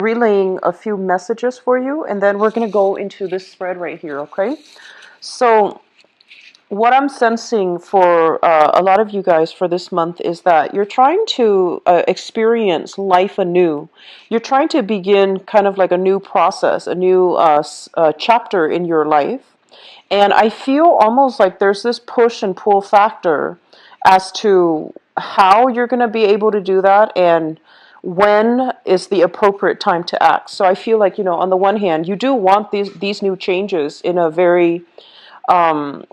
relaying a few messages for you, and then we're going to go into this spread right here, okay? So what I'm sensing for a lot of you guys for this month is that you're trying to experience life anew. You're trying to begin kind of like a new process, a new chapter in your life. And I feel almost like there's this push and pull factor as to how you're going to be able to do that and when is the appropriate time to act. So I feel like, on the one hand, you do want these new changes um,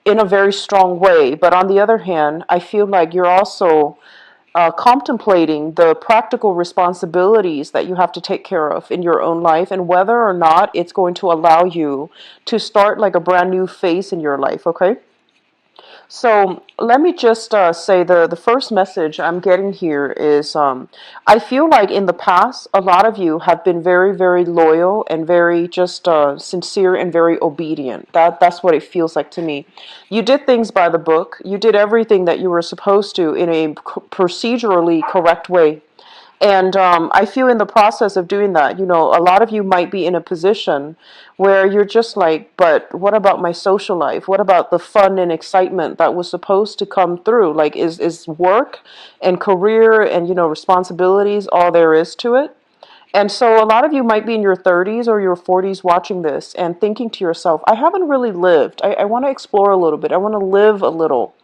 in a very strong way, but on the other hand, I feel like you're also contemplating the practical responsibilities that you have to take care of in your own life and whether or not it's going to allow you to start like a brand new phase in your life, okay? So let me just say the first message I'm getting here is I feel like in the past, a lot of you have been very, very loyal and very just sincere and very obedient. That's what it feels like to me. You did things by the book. You did everything that you were supposed to in a procedurally correct way. And I feel in the process of doing that, a lot of you might be in a position where you're just like, but what about my social life? What about the fun and excitement that was supposed to come through? Like, is work and career and, responsibilities all there is to it? And so a lot of you might be in your 30s or your 40s watching this and thinking to yourself, I haven't really lived. I want to explore a little bit. I want to live a little.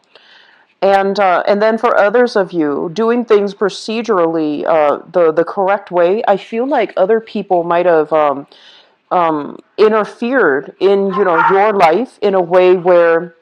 And then for others of you, doing things procedurally the correct way, I feel like other people might have interfered in your life in a way where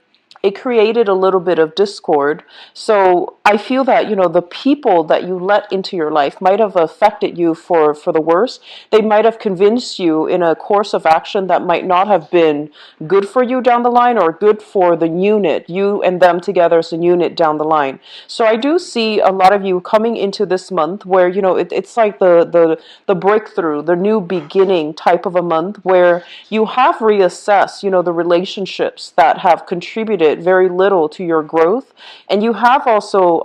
it created a little bit of discord. So I feel that the people that you let into your life might have affected you for the worse. They might have convinced you in a course of action that might not have been good for you down the line or good for the unit, you and them together as a unit down the line. So I do see a lot of you coming into this month where it's like the breakthrough, the new beginning type of a month where you have reassessed the relationships that have contributed very little to your growth, and you have also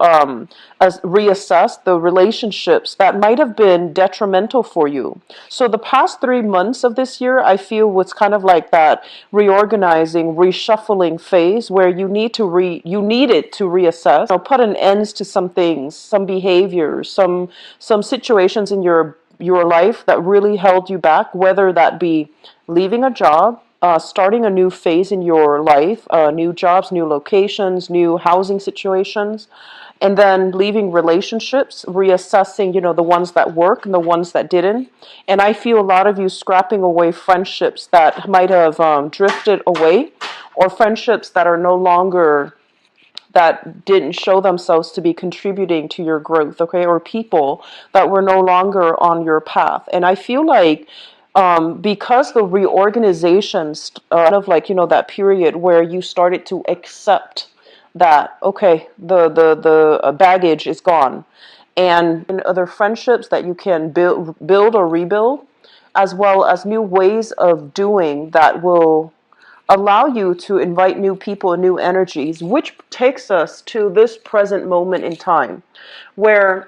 reassessed the relationships that might have been detrimental for you. So the past 3 months of this year, I feel was kind of like that reorganizing, reshuffling phase where you needed to reassess, put an end to some things, some behaviors, some situations in your life that really held you back, whether that be leaving a job, starting a new phase in your life, new jobs, new locations, new housing situations, and then leaving relationships, reassessing, the ones that work and the ones that didn't. And I feel a lot of you scrapping away friendships that might have drifted away, or friendships that are no longer that didn't show themselves to be contributing to your growth, okay, or people that were no longer on your path. And I feel like because the reorganizations, of like, that period where you started to accept that, okay, the baggage is gone, and other friendships that you can build or rebuild, as well as new ways of doing that will allow you to invite new people and new energies, which takes us to this present moment in time where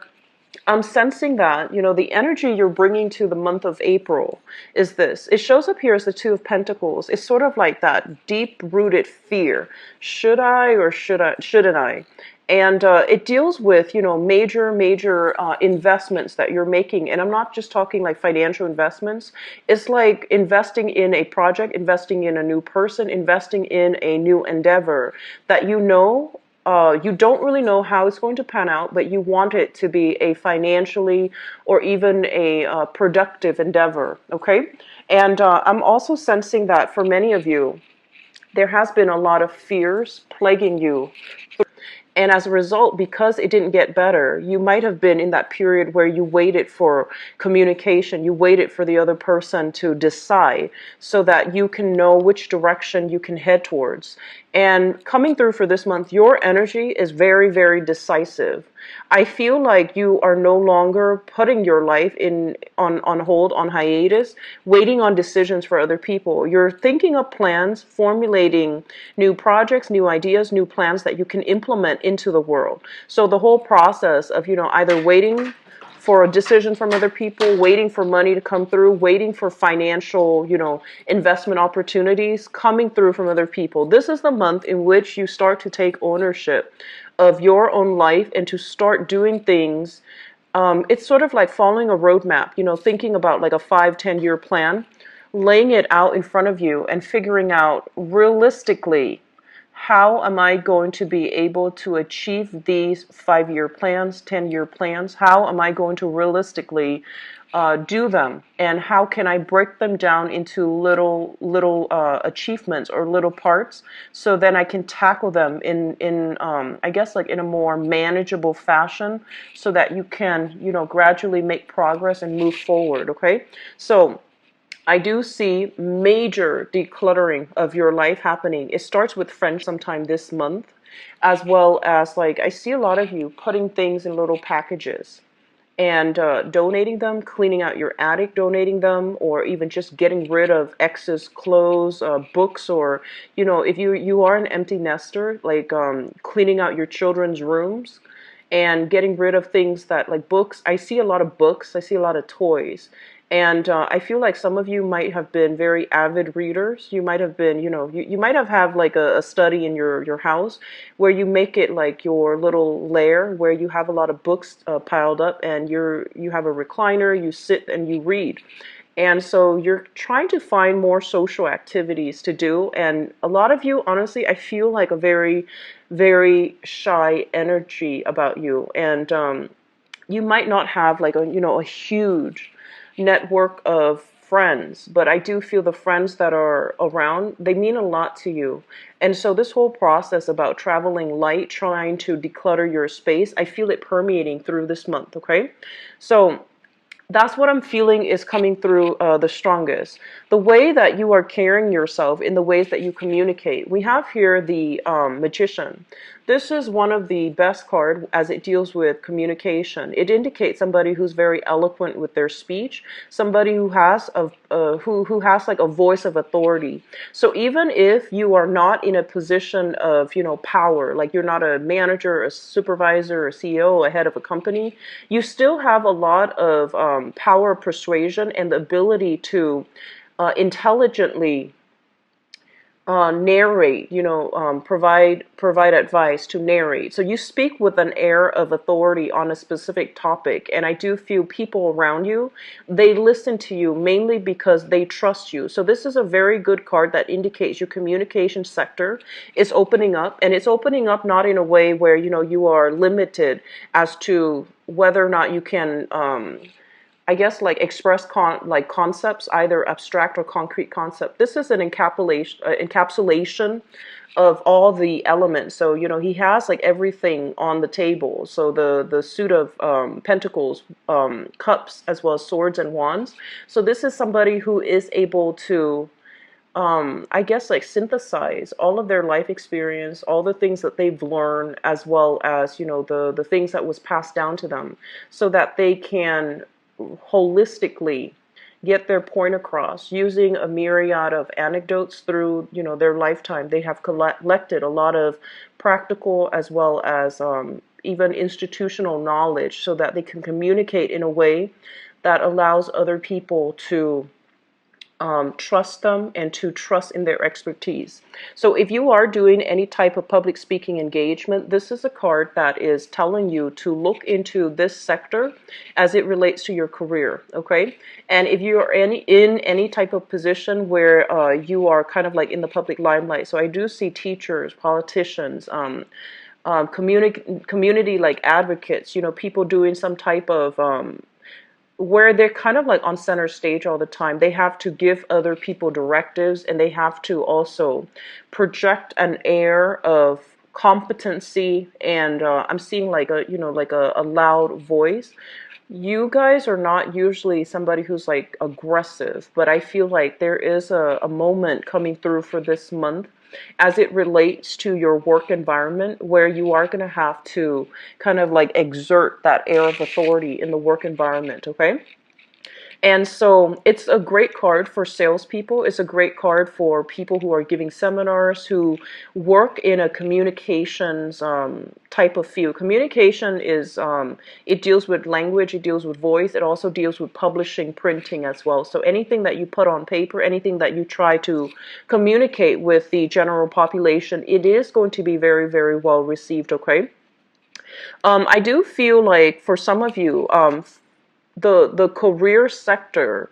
I'm sensing that, the energy you're bringing to the month of April is this. It shows up here as the Two of Pentacles. It's sort of like that deep-rooted fear. Should I or shouldn't I? And it deals with, major investments that you're making. And I'm not just talking like financial investments. It's like investing in a project, investing in a new person, investing in a new endeavor that you don't really know how it's going to pan out, but you want it to be a financially or even a productive endeavor, okay? And I'm also sensing that for many of you, there has been a lot of fears plaguing you. And as a result, because it didn't get better, you might have been in that period where you waited for communication, you waited for the other person to decide so that you can know which direction you can head towards. And coming through for this month, your energy is very, very decisive. I feel like you are no longer putting your life on hold, on hiatus, waiting on decisions for other people. You're thinking of plans, formulating new projects, new ideas, new plans that you can implement into the world. So the whole process of, either waiting for a decision from other people, waiting for money to come through, waiting for financial, investment opportunities coming through from other people. This is the month in which you start to take ownership of your own life and to start doing things. It's sort of like following a roadmap, thinking about like a 5-10 year plan, laying it out in front of you and figuring out realistically, how am I going to be able to achieve these 5-year plans, 10-year plans? How am I going to realistically do them? And how can I break them down into little achievements or little parts, so then I can tackle them in I guess like in a more manageable fashion, so that you can, gradually make progress and move forward. Okay, so I do see major decluttering of your life happening. It starts with friends sometime this month, as well as like I see a lot of you putting things in little packages and donating them, cleaning out your attic, donating them, or even just getting rid of excess clothes, books, or if you are an empty nester, like cleaning out your children's rooms and getting rid of things that like books. I see a lot of books. I see a lot of toys. And I feel like some of you might have been very avid readers. You might have been, you might have like a study in your house where you make it like your little lair where you have a lot of books piled up, and you have a recliner, you sit and you read. And so you're trying to find more social activities to do. And a lot of you, honestly, I feel like a very, very shy energy about you. And you might not have like a huge network of friends, but I do feel the friends that are around, they mean a lot to you. And so this whole process about traveling light, trying to declutter your space, I feel it permeating through this month. Okay, so that's what I'm feeling is coming through the strongest. The way that you are carrying yourself, in the ways that you communicate. We have here the Magician. This is one of the best cards as it deals with communication. It indicates somebody who's very eloquent with their speech, somebody who has who has like a voice of authority. So even if you are not in a position of power, like you're not a manager, a supervisor, a CEO, a head of a company, you still have a lot of power of persuasion and the ability to intelligently narrate, provide advice, to narrate. So you speak with an air of authority on a specific topic, and I do feel people around you, they listen to you mainly because they trust you. So this is a very good card that indicates your communication sector is opening up, and it's opening up not in a way where you are limited as to whether or not you can I guess like express concepts, either abstract or concrete concept. This is an encapsulation of all the elements. So he has like everything on the table. So the suit of pentacles, cups, as well as swords and wands. So this is somebody who is able to I guess like synthesize all of their life experience, all the things that they've learned, as well as the things that was passed down to them, so that they can holistically get their point across using a myriad of anecdotes through their lifetime. They have collected a lot of practical as well as even institutional knowledge, so that they can communicate in a way that allows other people to trust them and to trust in their expertise. So if you are doing any type of public speaking engagement, this is a card that is telling you to look into this sector as it relates to your career. Okay, and if you are in any type of position where you are kind of like in the public limelight, so I do see teachers, politicians, community like advocates, people doing some type of where they're kind of like on center stage all the time. They have to give other people directives, and they have to also project an air of competency. And I'm seeing like a loud voice. You guys are not usually somebody who's like aggressive, but I feel like there is a moment coming through for this month as it relates to your work environment, where you are going to have to kind of like exert that air of authority in the work environment. Okay, And so it's a great card for salespeople. It's a great card for people who are giving seminars, who work in a communications type of field. Communication is, it deals with language, it deals with voice, it also deals with publishing, printing as well. So anything that you put on paper, anything that you try to communicate with the general population, it is going to be very, very well received, okay? I do feel like for some of you, the career sector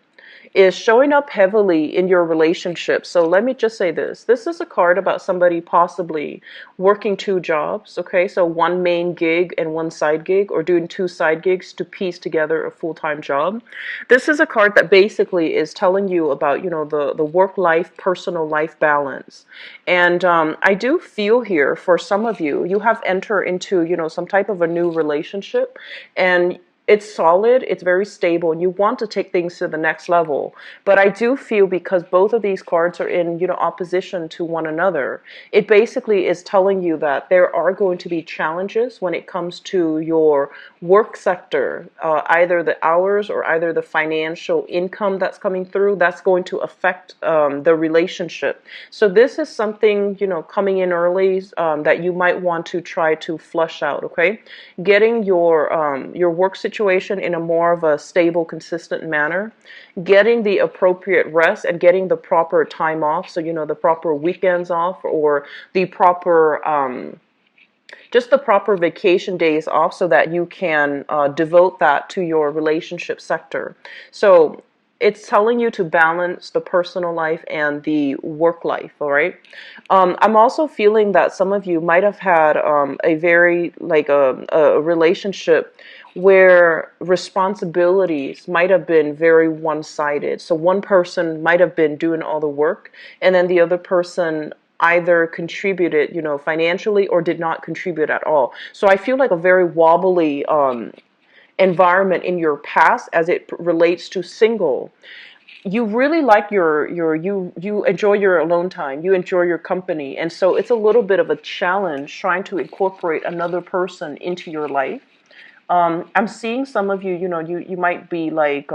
is showing up heavily in your relationship. So let me just say this. This is a card about somebody possibly working two jobs, okay? So one main gig and one side gig, or doing two side gigs to piece together a full-time job. This is a card that basically is telling you about, the work-life, personal life balance. And I do feel here for some of you, you have entered into, some type of a new relationship, and it's solid, it's very stable, and you want to take things to the next level. But I do feel, because both of these cards are in, opposition to one another, it basically is telling you that there are going to be challenges when it comes to your work sector, either the hours or either the financial income that's coming through, that's going to affect the relationship. So this is something, coming in early, that you might want to try to flush out, okay? Getting your work situation in a more of a stable, consistent manner, getting the appropriate rest and getting the proper time off, so the proper weekends off, or the proper just the proper vacation days off, so that you can devote that to your relationship sector. So it's telling you to balance the personal life and the work life, all right? I'm also feeling that some of you might have had a very, like a relationship where responsibilities might have been very one-sided. So one person might have been doing all the work, and then the other person either contributed, financially, or did not contribute at all. So I feel like a very wobbly environment in your past as it relates to single. You really like you enjoy your alone time, you enjoy your company, and so it's a little bit of a challenge trying to incorporate another person into your life. I'm seeing some of you, you might be like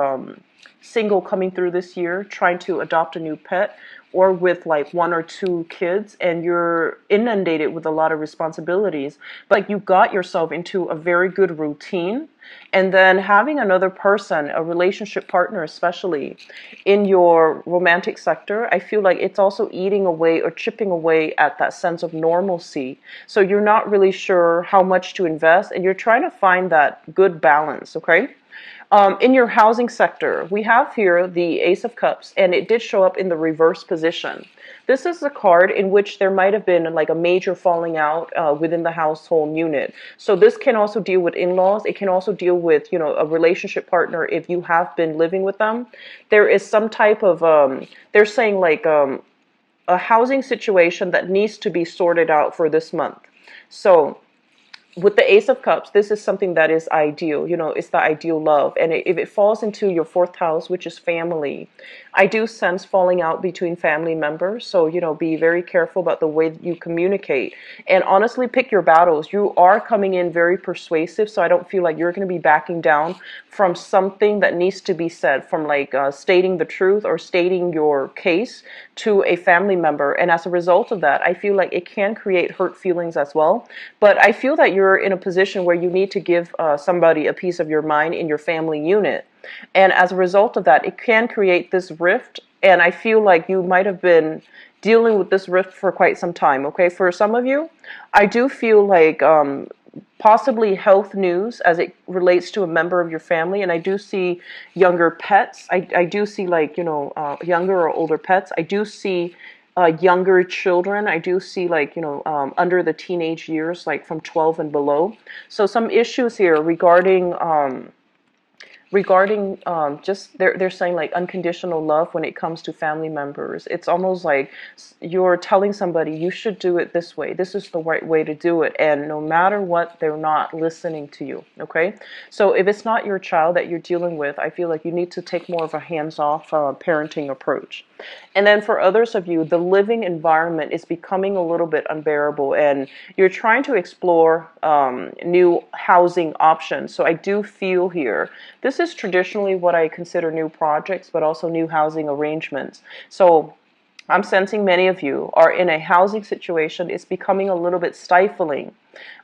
single coming through this year, trying to adopt a new pet, or with like one or two kids, and you're inundated with a lot of responsibilities. But like, you got yourself into a very good routine, and then having another person, a relationship partner especially, in your romantic sector, I feel like it's also eating away or chipping away at that sense of normalcy. So you're not really sure how much to invest, and you're trying to find that good balance, okay? In your housing sector, we have here the Ace of Cups, and it did show up in the reverse position. This is a card in which there might have been like a major falling out within the household unit. So this can also deal with in-laws. It can also deal with, a relationship partner if you have been living with them. There is some type of, they're saying like a housing situation that needs to be sorted out for this month. So with the Ace of Cups, this is something that is ideal. It's the ideal love. And if it falls into your fourth house, which is family, I do sense falling out between family members. So, be very careful about the way that you communicate. And honestly, pick your battles. You are coming in very persuasive, so I don't feel like you're going to be backing down from something that needs to be said, from like stating the truth or stating your case to a family member. And as a result of that, I feel like it can create hurt feelings as well. But I feel that you're in a position where you need to give somebody a piece of your mind in your family unit. And as a result of that, it can create this rift. And I feel like you might have been dealing with this rift for quite some time, okay? For some of you, I do feel like possibly health news as it relates to a member of your family. And I do see younger pets. I do see like, younger or older pets. I do see younger children. I do see like, under the teenage years, like from 12 and below. So some issues here regarding just they're saying like unconditional love when it comes to family members. It's almost like you're telling somebody you should do it this way. This is the right way to do it. And no matter what, they're not listening to you. Okay. So if it's not your child that you're dealing with, I feel like you need to take more of a hands-off parenting approach. And then for others of you, the living environment is becoming a little bit unbearable, and you're trying to explore new housing options. So I do feel here, this this is traditionally what I consider new projects, but also new housing arrangements. So I'm sensing many of you are in a housing situation. It's becoming a little bit stifling.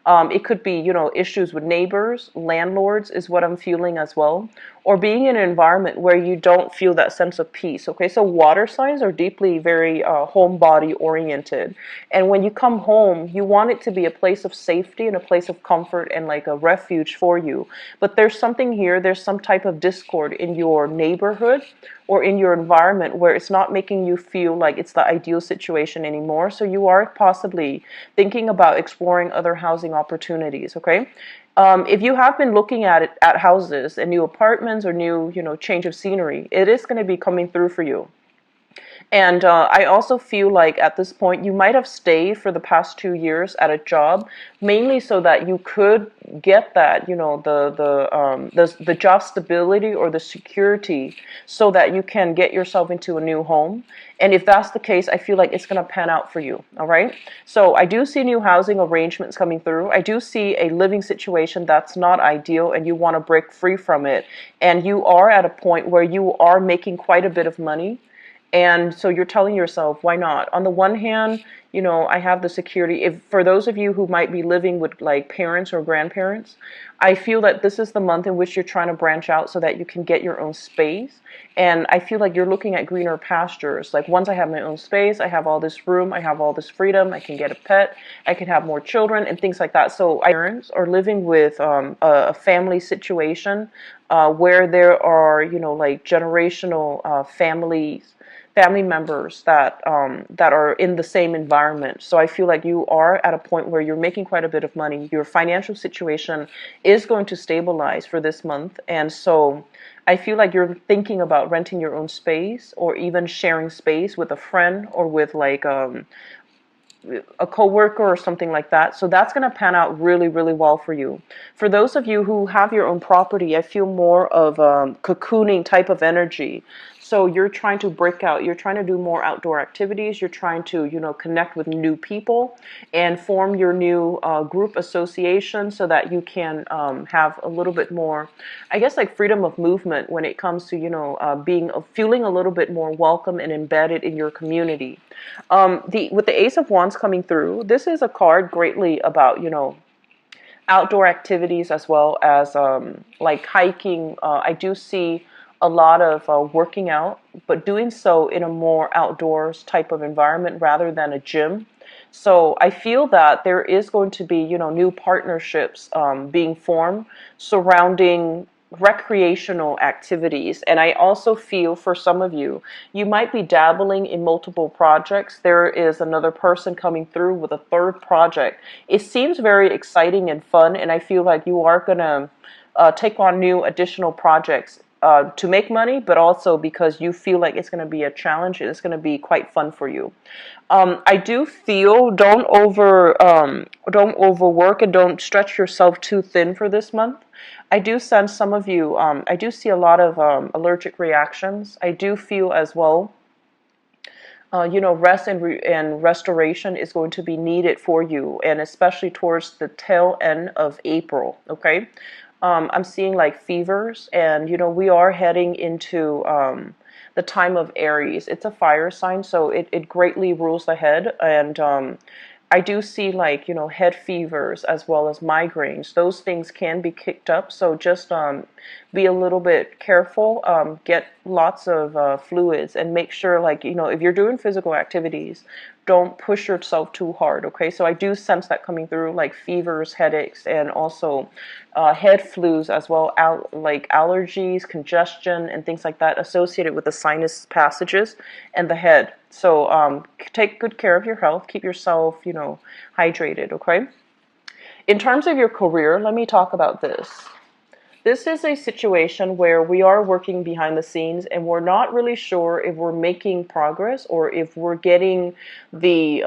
It could be, issues with neighbors, landlords is what I'm feeling as well, or being in an environment where you don't feel that sense of peace. Okay, so water signs are deeply very homebody oriented. And when you come home, you want it to be a place of safety and a place of comfort and like a refuge for you. But there's something here, there's some type of discord in your neighborhood or in your environment where it's not making you feel like it's the ideal situation anymore. So you are possibly thinking about exploring other housing opportunities, okay? If you have been looking at houses and new apartments or new, change of scenery, it is going to be coming through for you. And I also feel like at this point you might have stayed for the past 2 years at a job, mainly so that you could get that, the job stability or the security, so that you can get yourself into a new home. And if that's the case, I feel like it's going to pan out for you. All right. So I do see new housing arrangements coming through. I do see a living situation that's not ideal, and you want to break free from it. And you are at a point where you are making quite a bit of money. And so you're telling yourself, why not? On the one hand, I have the security. If for those of you who might be living with like parents or grandparents, I feel that this is the month in which you're trying to branch out so that you can get your own space. And I feel like you're looking at greener pastures. Like once I have my own space, I have all this room, I have all this freedom, I can get a pet, I can have more children and things like that. So parents are living with a family situation where there are, like generational family members that are in the same environment. So I feel like you are at a point where you're making quite a bit of money. Your financial situation is going to stabilize for this month. And so I feel like you're thinking about renting your own space or even sharing space with a friend or with like a coworker or something like that. So that's going to pan out really, really well for you. For those of you who have your own property, I feel more of a cocooning type of energy. So you're trying to break out, you're trying to do more outdoor activities, you're trying to, connect with new people and form your new group association so that you can have a little bit more, I guess, like freedom of movement when it comes to, feeling a little bit more welcome and embedded in your community. With the Ace of Wands coming through, this is a card greatly about, outdoor activities as well as like hiking. I do see a lot of working out, but doing so in a more outdoors type of environment rather than a gym. So I feel that there is going to be, new partnerships being formed surrounding recreational activities. And I also feel for some of you, you might be dabbling in multiple projects. There is another person coming through with a third project. It seems very exciting and fun, and I feel like you are going to take on new additional projects to make money, but also because you feel like it's going to be a challenge and it's going to be quite fun for you. I do feel don't overwork and don't stretch yourself too thin for this month. I do sense some of you, I do see a lot of allergic reactions. I do feel as well, rest and restoration is going to be needed for you, and especially towards the tail end of April, okay? I'm seeing like fevers, and, we are heading into the time of Aries. It's a fire sign, so it greatly rules the head, and I do see like, head fevers as well as migraines. Those things can be kicked up. So just be a little bit careful, get lots of fluids, and make sure like, if you're doing physical activities, don't push yourself too hard. Okay. So I do sense that coming through, like fevers, headaches, and also head flus as well, like allergies, congestion, and things like that associated with the sinus passages and the head. So take good care of your health. Keep yourself, hydrated, okay? In terms of your career, let me talk about this. This is a situation where we are working behind the scenes and we're not really sure if we're making progress or if we're getting the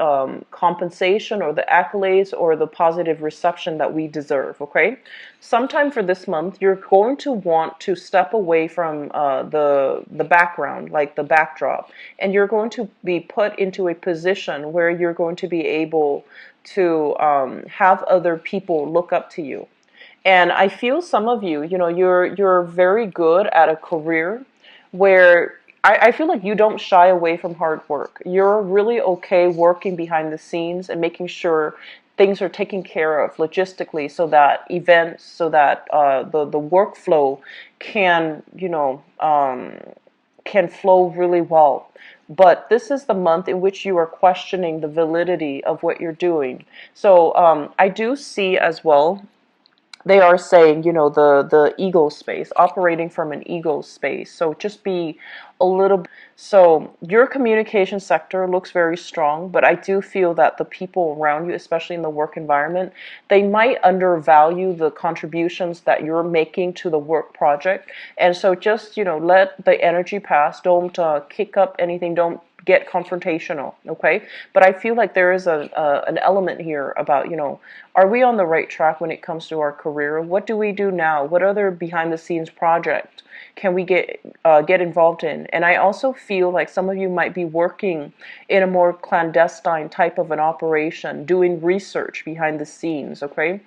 compensation or the accolades or the positive reception that we deserve, okay? Sometime for this month, you're going to want to step away from the background, like the backdrop, and you're going to be put into a position where you're going to be able to have other people look up to you. And I feel some of you, you're very good at a career where I feel like you don't shy away from hard work. You're really okay working behind the scenes and making sure things are taken care of logistically, so that events, so that the workflow can, can flow really well. But this is the month in which you are questioning the validity of what you're doing. So I do see as well, they are saying, the ego space, operating from an ego space. So just be a little. So your communication sector looks very strong, but I do feel that the people around you, especially in the work environment, they might undervalue the contributions that you're making to the work project. And so just, let the energy pass. Don't kick up anything. Don't get confrontational, okay? But I feel like there is an element here about, are we on the right track when it comes to our career? What do we do now? What other behind the scenes project can we get involved in? And I also feel like some of you might be working in a more clandestine type of an operation, doing research behind the scenes, okay?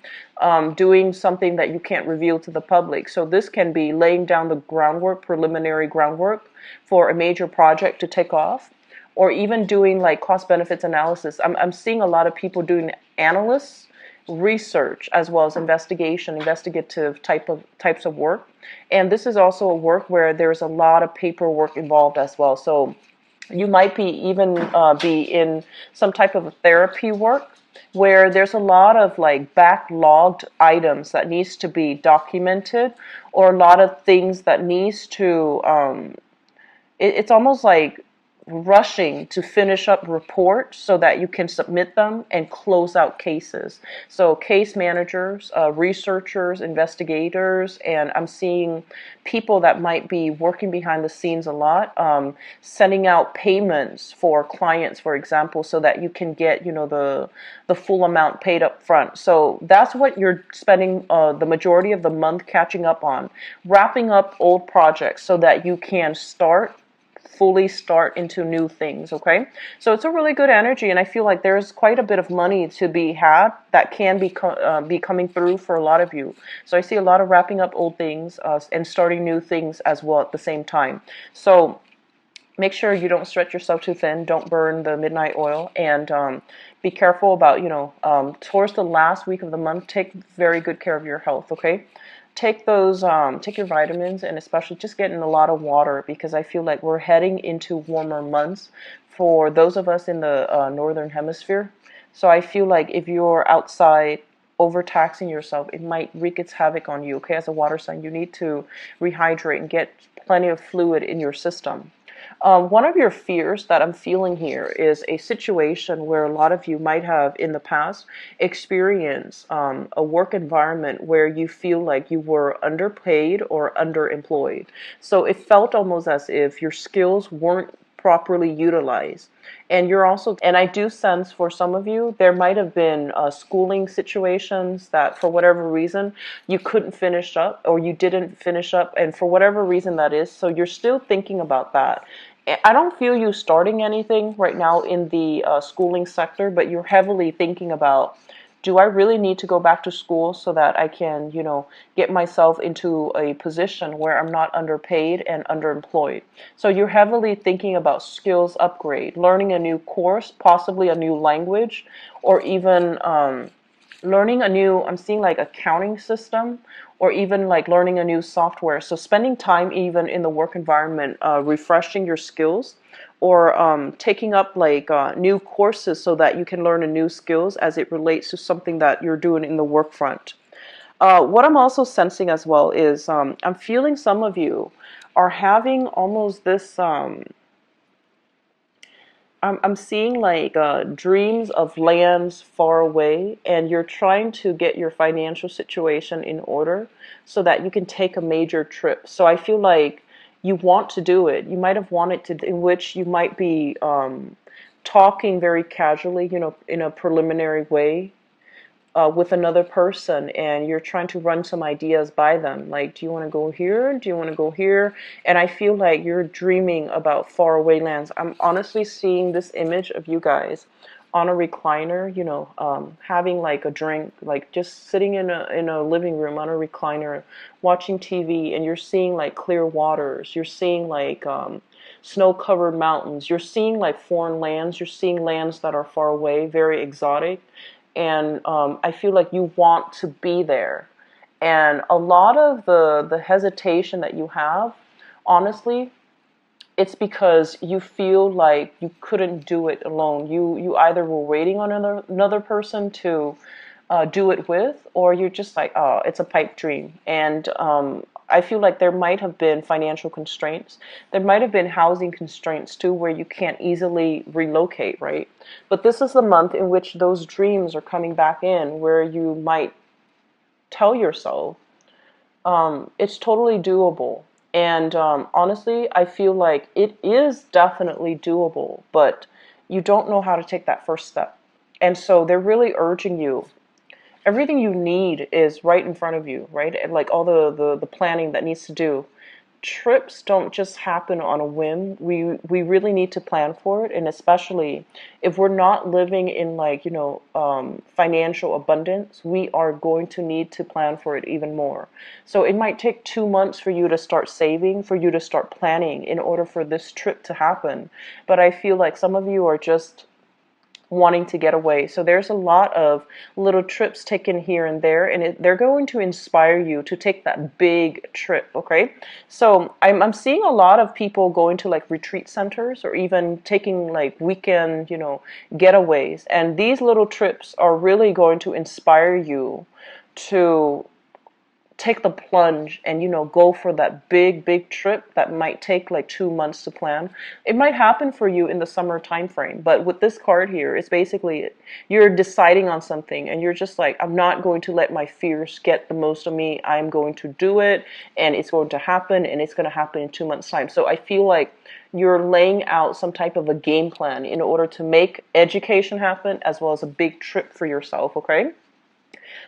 Doing something that you can't reveal to the public. So this can be laying down the groundwork, preliminary groundwork for a major project to take off, or even doing like cost benefits analysis. I'm seeing a lot of people doing analysts, research, as well as investigative types of work. And this is also a work where there's a lot of paperwork involved as well. So you might be even be in some type of therapy work where there's a lot of like backlogged items that needs to be documented, or a lot of things that needs to it's almost like rushing to finish up reports so that you can submit them and close out cases. So case managers, researchers, investigators, and I'm seeing people that might be working behind the scenes a lot, sending out payments for clients, for example, so that you can get, the full amount paid up front. So that's what you're spending the majority of the month catching up on, wrapping up old projects so that you can fully start into new things, okay? So it's a really good energy, and I feel like there's quite a bit of money to be had that can be coming through for a lot of you. So I see a lot of wrapping up old things and starting new things as well at the same time. So make sure you don't stretch yourself too thin. Don't burn the midnight oil, and be careful about, towards the last week of the month, take very good care of your health, okay? Take your vitamins, and especially just get in a lot of water, because I feel like we're heading into warmer months for those of us in the northern hemisphere. So I feel like if you're outside overtaxing yourself, it might wreak its havoc on you, okay? As a water sign, you need to rehydrate and get plenty of fluid in your system. One of your fears that I'm feeling here is a situation where a lot of you might have in the past experienced a work environment where you feel like you were underpaid or underemployed. So it felt almost as if your skills weren't properly utilized. And I do sense for some of you, there might have been schooling situations that for whatever reason you couldn't finish up, or you didn't finish up, and for whatever reason that is, so you're still thinking about that. I don't feel you starting anything right now in the schooling sector, but you're heavily thinking about, do I really need to go back to school so that I can, get myself into a position where I'm not underpaid and underemployed? So you're heavily thinking about skills upgrade, learning a new course, possibly a new language, or even learning a new, I'm seeing like accounting system, or even like learning a new software. So spending time even in the work environment, refreshing your skills, or taking up like new courses so that you can learn a new skills as it relates to something that you're doing in the work front. What I'm also sensing as well is I'm feeling some of you are having almost this I'm seeing like dreams of lands far away, and you're trying to get your financial situation in order so that you can take a major trip. So I feel like you want to do it. You might have wanted to, in which you might be talking very casually, in a preliminary way with another person, and you're trying to run some ideas by them. Like, do you want to go here? Do you want to go here? And I feel like you're dreaming about faraway lands. I'm honestly seeing this image of you guys on a recliner, you know, having like a drink, like just sitting in a living room on a recliner, watching TV, and you're seeing like clear waters, you're seeing like snow-covered mountains, you're seeing like foreign lands, you're seeing lands that are far away, very exotic, and I feel like you want to be there. And a lot of the hesitation that you have, honestly, it's because you feel like you couldn't do it alone. You either were waiting on another person to do it with, or you're just like, oh, it's a pipe dream. And I feel like there might have been financial constraints. There might have been housing constraints too, where you can't easily relocate, right? But this is the month in which those dreams are coming back in, where you might tell yourself, it's totally doable. And honestly, I feel like it is definitely doable, but you don't know how to take that first step. And so they're really urging you. Everything you need is right in front of you, right? And like all the planning that needs to do. Trips don't just happen on a whim. We really need to plan for it, and especially if we're not living in like, you know, financial abundance, we are going to need to plan for it even more. So it might take 2 months for you to start saving, for you to start planning in order for this trip to happen. But I feel like some of you are just wanting to get away. So there's a lot of little trips taken here and there, and they're going to inspire you to take that big trip, okay? So I'm seeing a lot of people going to like retreat centers or even taking like weekend, you know, getaways. And these little trips are really going to inspire you to take the plunge and, you know, go for that big trip that might take like 2 months to plan. It might happen for you in the summer time frame, but with this card here, it's basically you're deciding on something and you're just like, I'm not going to let my fears get the most of me. I'm going to do it, and it's going to happen, and it's going to happen in 2 months time. So I feel like you're laying out some type of a game plan in order to make education happen as well as a big trip for yourself, okay?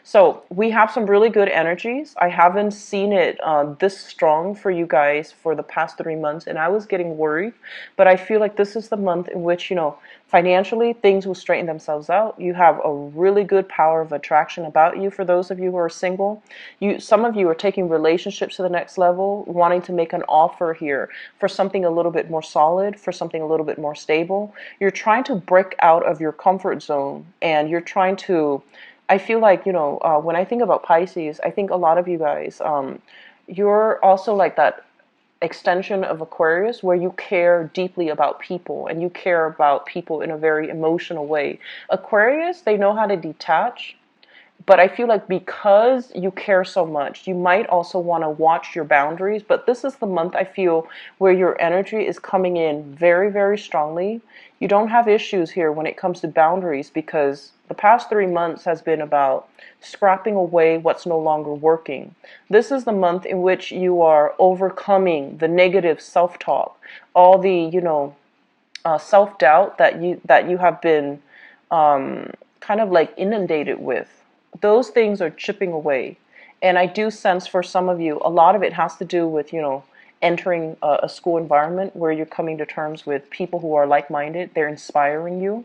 So we have some really good energies. I haven't seen it this strong for you guys for the past 3 months, and I was getting worried. But I feel like this is the month in which, you know, financially things will straighten themselves out. You have a really good power of attraction about you. For those of you who are single, some of you are taking relationships to the next level, wanting to make an offer here for something a little bit more solid, for something a little bit more stable. You're trying to break out of your comfort zone, and you're trying to, I feel like, you know, when I think about Pisces, I think a lot of you guys, you're also like that extension of Aquarius where you care deeply about people and you care about people in a very emotional way. Aquarius, they know how to detach. But I feel like because you care so much, you might also want to watch your boundaries. But this is the month, I feel, where your energy is coming in very strongly. You don't have issues here when it comes to boundaries, because the past 3 months has been about scrapping away what's no longer working. This is the month in which you are overcoming the negative self-talk, all the, you know, self-doubt that you have been kind of like inundated with. Those things are chipping away. And I do sense for some of you, a lot of it has to do with, you know, entering a school environment where you're coming to terms with people who are like-minded. They're inspiring you.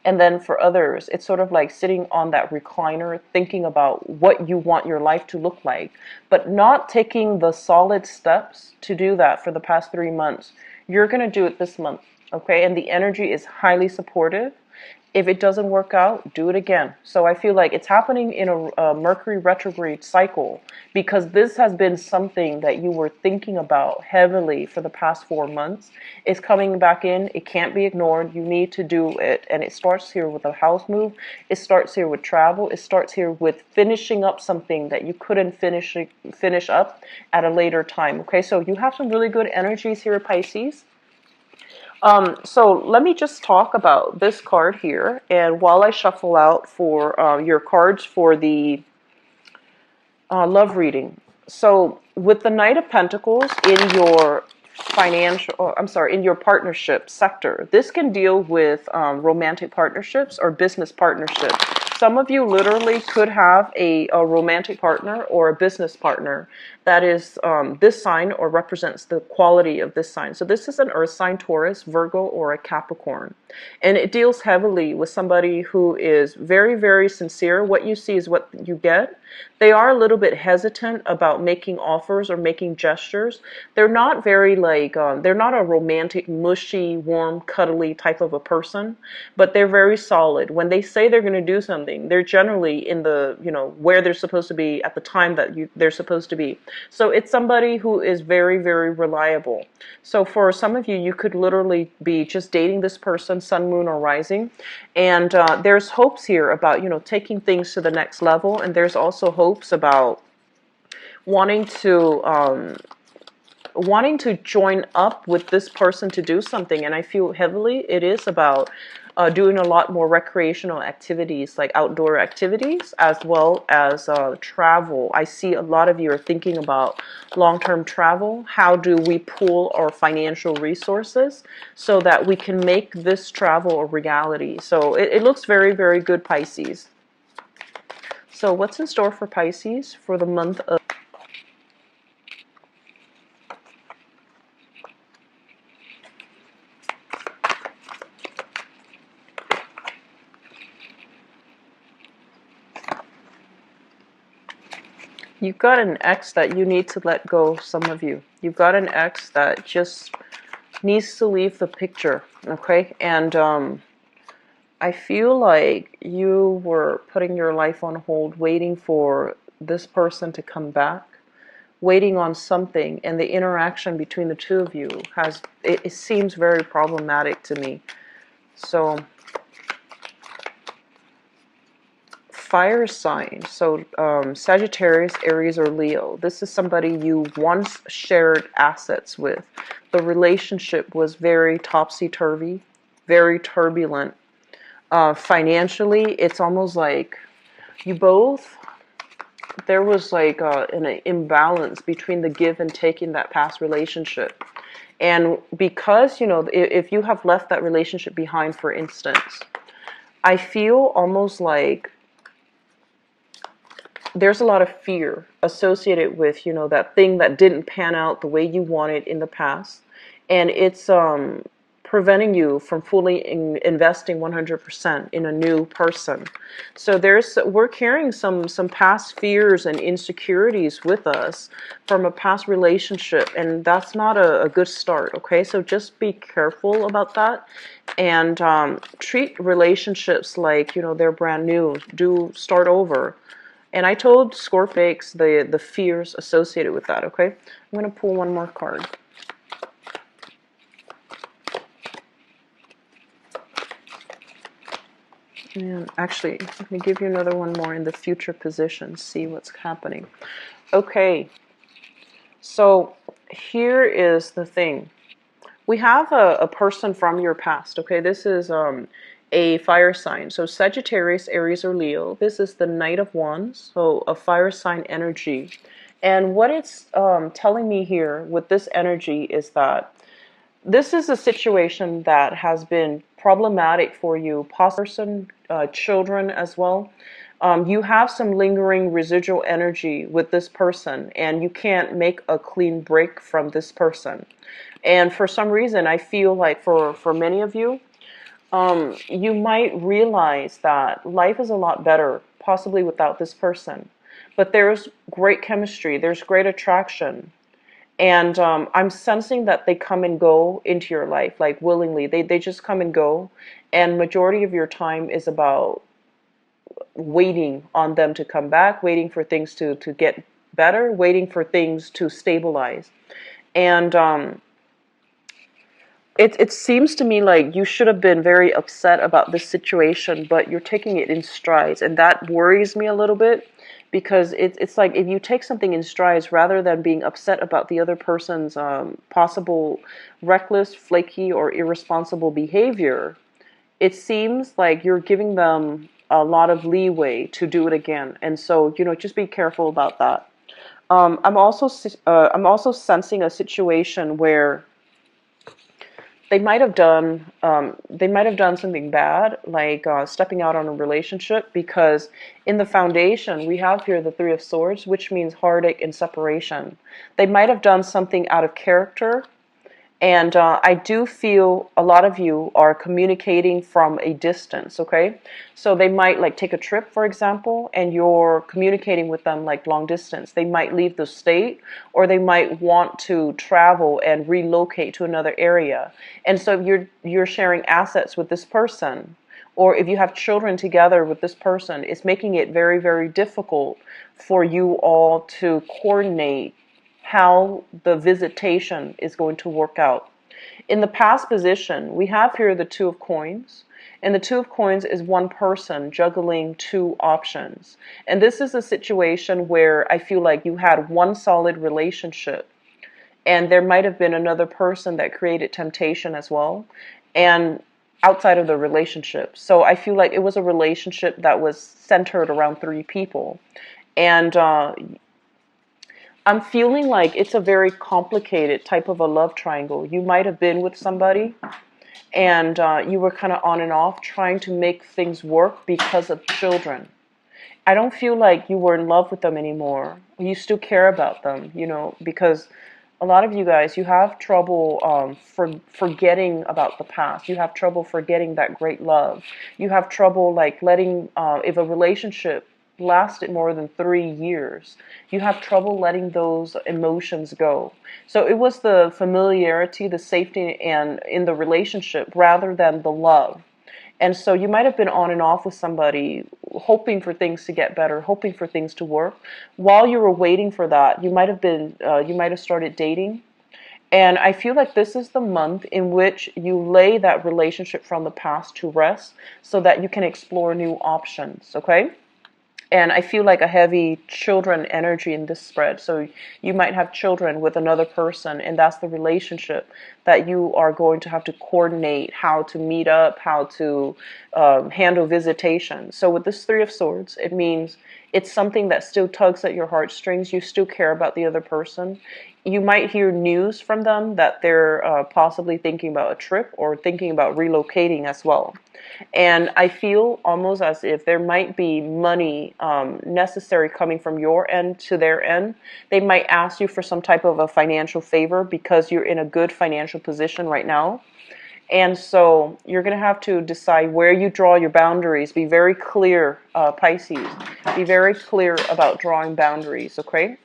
And then for others, it's sort of like sitting on that recliner, thinking about what you want your life to look like, but not taking the solid steps to do that for the past 3 months. You're going to do it this month, okay? And the energy is highly supportive. If it doesn't work out, do it again. So I feel like it's happening in a Mercury retrograde cycle, because this has been something that you were thinking about heavily for the past 4 months. It's coming back in. It can't be ignored. You need to do it. And it starts here with a house move. It starts here with travel. It starts here with finishing up something that you couldn't finish up at a later time. Okay, so you have some really good energies here, Pisces. So let me just talk about this card here, and while I shuffle out for your cards for the love reading. So with the Knight of Pentacles in your in your partnership sector, this can deal with romantic partnerships or business partnerships. some of you literally could have a romantic partner or a business partner that is this sign or represents the quality of this sign. So this is an earth sign, Taurus, Virgo, or a Capricorn. And it deals heavily with somebody who is very, very sincere. What you see is what you get. They are a little bit hesitant about making offers or making gestures. They're not very they're not a romantic, mushy, warm, cuddly type of a person, but they're very solid. When they say they're going to do something, they're generally in the, where they're supposed to be at the time that they're supposed to be. So it's somebody who is very, very reliable. So for some of you, you could literally be just dating this person, sun, moon, or rising. And there's hopes here about, taking things to the next level. And there's also hopes about wanting to join up with this person to do something. And I feel heavily it is about doing a lot more recreational activities, like outdoor activities, as well as travel. I see a lot of you are thinking about long-term travel. How do we pool our financial resources so that we can make this travel a reality? So it looks very, very good, Pisces. So what's in store for Pisces for the month of... You've got an ex that you need to let go, some of you. You've got an ex that just needs to leave the picture, okay? And I feel like you were putting your life on hold, waiting for this person to come back, waiting on something, and the interaction between the two of you it seems very problematic to me. So... fire sign, so Sagittarius, Aries, or Leo. This is somebody you once shared assets with. The relationship was very topsy-turvy, very turbulent. Financially, it's almost like you both, there was like an imbalance between the give and take in that past relationship. And because, if you have left that relationship behind, for instance, I feel almost like there's a lot of fear associated with, that thing that didn't pan out the way you wanted in the past. And it's preventing you from fully investing 100% in a new person. So we're carrying some past fears and insecurities with us from a past relationship. And that's not a good start, okay? So just be careful about that. And treat relationships like, they're brand new. Do start over. And I told Scorpix the fears associated with that, okay? I'm going to pull one more card. And actually, I'm going to give you another one more in the future position, see what's happening. Okay, so here is the thing. We have a person from your past, okay? This is a fire sign. So Sagittarius, Aries, or Leo. This is the Knight of Wands, so a fire sign energy. And what it's telling me here with this energy is that this is a situation that has been problematic for you, person, children as well. You have some lingering residual energy with this person, and you can't make a clean break from this person. And for some reason, I feel like for many of you, you might realize that life is a lot better, possibly without this person. But there's great chemistry, there's great attraction. And I'm sensing that they come and go into your life, like willingly. They just come and go. And majority of your time is about waiting on them to come back, waiting for things to get better, waiting for things to stabilize. And it seems to me like you should have been very upset about this situation, but you're taking it in strides. And that worries me a little bit. Because it's like if you take something in strides rather than being upset about the other person's possible reckless, flaky, or irresponsible behavior, it seems like you're giving them a lot of leeway to do it again. And so, just be careful about that. I'm also sensing a situation where they might have done something bad, like stepping out on a relationship, because in the foundation we have here the Three of Swords, which means heartache and separation. They might have done something out of character. And I do feel a lot of you are communicating from a distance, okay? So they might like take a trip, for example, and you're communicating with them like long distance. They might leave the state, or they might want to travel and relocate to another area. And so you're sharing assets with this person. Or if you have children together with this person, it's making it very, very difficult for you all to coordinate how the visitation is going to work out. In the past position, we have here the Two of Coins. And the Two of Coins is one person juggling two options. And this is a situation where I feel like you had one solid relationship, and there might have been another person that created temptation as well, and outside of the relationship. So I feel like it was a relationship that was centered around three people. And I'm feeling like it's a very complicated type of a love triangle. You might have been with somebody, and you were kind of on and off trying to make things work because of children. I don't feel like you were in love with them anymore. You still care about them, because a lot of you guys, you have trouble forgetting about the past. You have trouble forgetting that great love. You have trouble like letting, if a relationship lasted more than 3 years, you have trouble letting those emotions go. So it was the familiarity, the safety, and in the relationship rather than the love. And so you might have been on and off with somebody, hoping for things to get better, hoping for things to work. While you were waiting for that, you might have started dating. And I feel like this is the month in which you lay that relationship from the past to rest so that you can explore new options, okay? And I feel like a heavy children energy in this spread. So you might have children with another person, and that's the relationship that you are going to have to coordinate how to meet up, how to handle visitation. So with this Three of Swords, it means it's something that still tugs at your heartstrings. You still care about the other person. You might hear news from them that they're possibly thinking about a trip or thinking about relocating as well. And I feel almost as if there might be money necessary coming from your end to their end. They might ask you for some type of a financial favor because you're in a good financial position right now. And so you're going to have to decide where you draw your boundaries. Be very clear, Pisces. Be very clear about drawing boundaries, okay?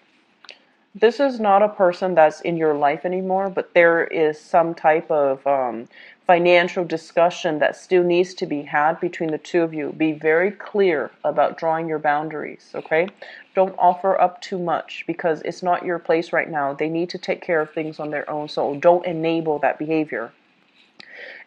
This is not a person that's in your life anymore, but there is some type of financial discussion that still needs to be had between the two of you. Be very clear about drawing your boundaries, okay? Don't offer up too much because it's not your place right now. They need to take care of things on their own, so don't enable that behavior.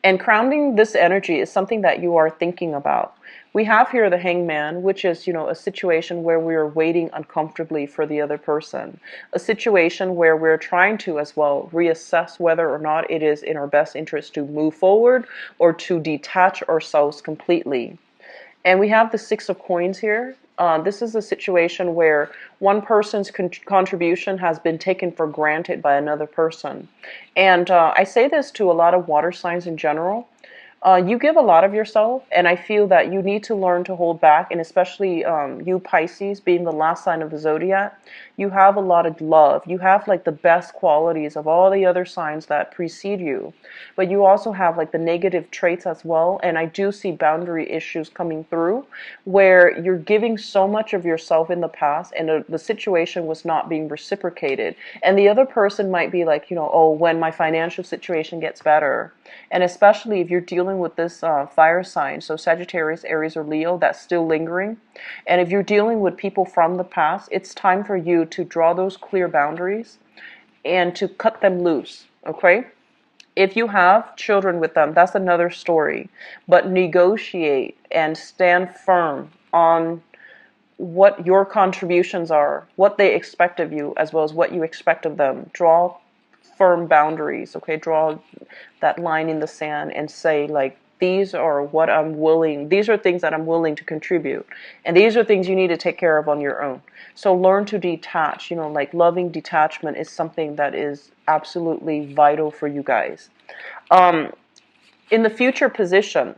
And grounding this energy is something that you are thinking about. We have here the Hangman, which is, a situation where we are waiting uncomfortably for the other person. A situation where we're trying to, as well, reassess whether or not it is in our best interest to move forward or to detach ourselves completely. And we have the Six of Coins here. This is a situation where one person's contribution has been taken for granted by another person. And I say this to a lot of water signs in general. You give a lot of yourself, and I feel that you need to learn to hold back, and especially you Pisces, being the last sign of the zodiac, you have a lot of love. You have like the best qualities of all the other signs that precede you, but you also have like the negative traits as well, and I do see boundary issues coming through where you're giving so much of yourself in the past, and the situation was not being reciprocated, and the other person might be like, oh, when my financial situation gets better. And especially if you're dealing with this fire sign, so Sagittarius, Aries, or Leo, that's still lingering. And if you're dealing with people from the past, it's time for you to draw those clear boundaries and to cut them loose, okay? If you have children with them, that's another story. But negotiate and stand firm on what your contributions are, what they expect of you, as well as what you expect of them. Draw firm boundaries, okay? Draw that line in the sand and say, like, these are what I'm willing, these are things that I'm willing to contribute. And these are things you need to take care of on your own. So learn to detach, like loving detachment is something that is absolutely vital for you guys. In the future position,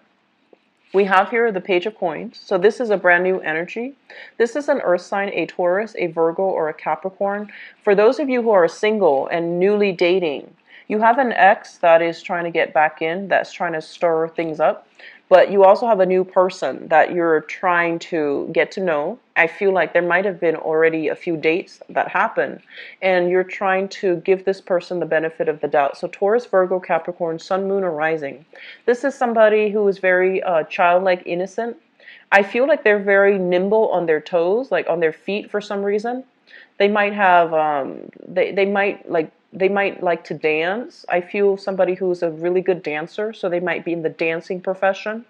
we have here the Page of Coins. So this is a brand new energy. This is an earth sign, a Taurus, a Virgo, or a Capricorn. For those of you who are single and newly dating, you have an ex that is trying to get back in, that's trying to stir things up. But you also have a new person that you're trying to get to know. I feel like there might have been already a few dates that happened, and you're trying to give this person the benefit of the doubt. So Taurus, Virgo, Capricorn, Sun, Moon, or Rising. This is somebody who is very childlike, innocent. I feel like they're very nimble on their toes, like on their feet for some reason. They might have, they might like to dance. I feel somebody who's a really good dancer, so they might be in the dancing profession.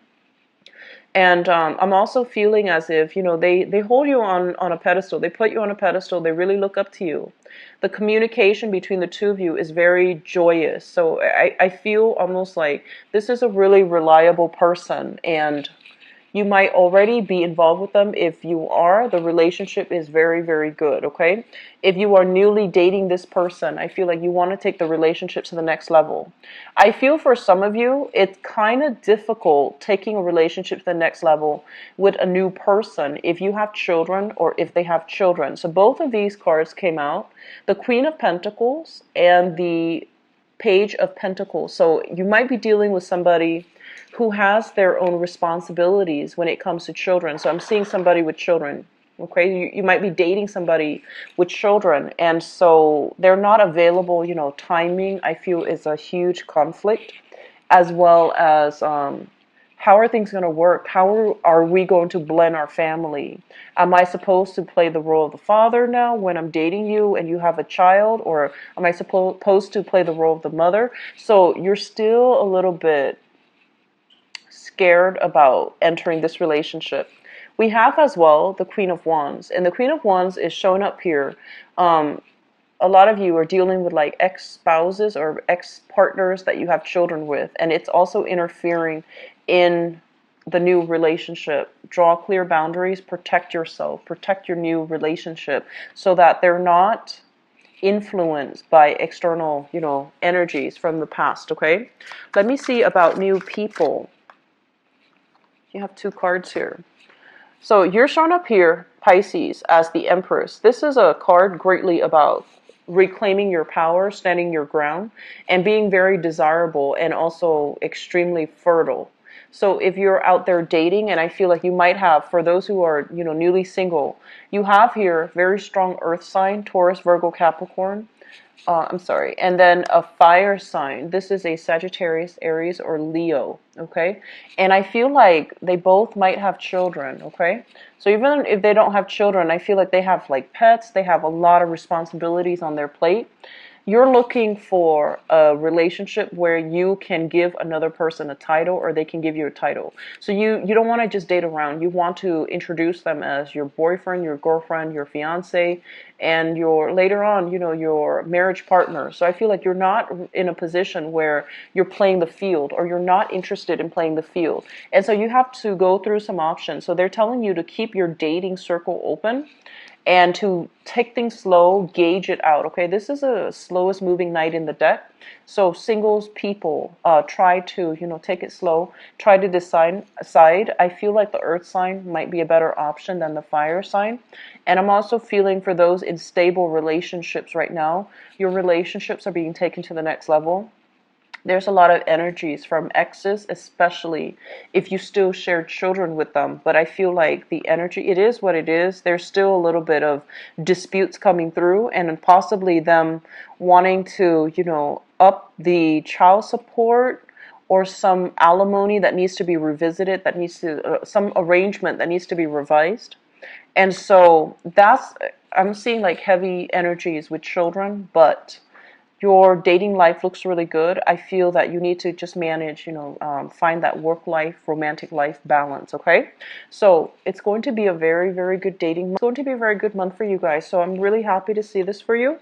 And I'm also feeling as if, they hold you on a pedestal. They put you on a pedestal. They really look up to you. The communication between the two of you is very joyous. So I feel almost like this is a really reliable person, and you might already be involved with them. If you are, the relationship is very, very good, okay? If you are newly dating this person, I feel like you want to take the relationship to the next level. I feel for some of you, it's kind of difficult taking a relationship to the next level with a new person if you have children or if they have children. So both of these cards came out, the Queen of Pentacles and the Page of Pentacles. So you might be dealing with somebody who has their own responsibilities when it comes to children. So I'm seeing somebody with children. Okay, you might be dating somebody with children, and so they're not available. Timing, I feel, is a huge conflict, as well as how are things going to work? How are we going to blend our family? Am I supposed to play the role of the father now when I'm dating you and you have a child, or am I supposed to play the role of the mother? So you're still a little bit scared about entering this relationship. We have as well the Queen of Wands, and the Queen of Wands is showing up here. A lot of you are dealing with like ex-spouses or ex-partners that you have children with, and it's also interfering in the new relationship. Draw clear boundaries, protect yourself, protect your new relationship so that they're not influenced by external, energies from the past, okay? Let me see about new people. You have two cards here. So you're showing up here, Pisces, as the Empress. This is a card greatly about reclaiming your power, standing your ground, and being very desirable and also extremely fertile. So if you're out there dating, and I feel like you might have, for those who are, newly single, you have here very strong earth sign, Taurus, Virgo, Capricorn. I'm sorry, and then a fire sign. This is a Sagittarius, Aries, or Leo, okay? And I feel like they both might have children, okay? So even if they don't have children, I feel like they have like pets, they have a lot of responsibilities on their plate. You're looking for a relationship where you can give another person a title, or they can give you a title. So you don't want to just date around. You want to introduce them as your boyfriend, your girlfriend, your fiance, and your later on, your marriage partner. So I feel like you're not in a position where you're playing the field, or you're not interested in playing the field. And so you have to go through some options. So they're telling you to keep your dating circle open and to take things slow, gauge it out, okay? This is a slowest moving knight in the deck. So singles people, try to, take it slow. Try to decide. I feel like the earth sign might be a better option than the fire sign. And I'm also feeling for those in stable relationships right now, your relationships are being taken to the next level. There's a lot of energies from exes, especially if you still share children with them. But I feel like the energy, it is what it is. There's still a little bit of disputes coming through, and possibly them wanting to, up the child support, or some alimony that needs to be revisited, that needs to, some arrangement that needs to be revised. And so I'm seeing like heavy energies with children, but Your dating life looks really good. I feel that you need to just manage, find that work life, romantic life balance, okay? So it's going to be a very, very good dating month. It's going to be a very good month for you guys. So I'm really happy to see this for you.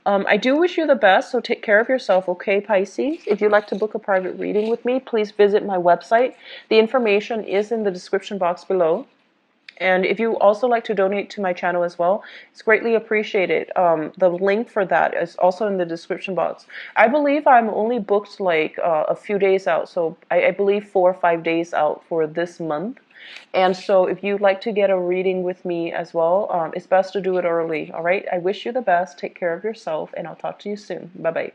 I do wish you the best, so take care of yourself, okay, Pisces? If you'd like to book a private reading with me, please visit my website. The information is in the description box below. And if you also like to donate to my channel as well, it's greatly appreciated. The link for that is also in the description box. I believe I'm only booked like a few days out, so I believe 4 or 5 days out for this month. And so if you'd like to get a reading with me as well, it's best to do it early, all right? I wish you the best. Take care of yourself, and I'll talk to you soon. Bye-bye.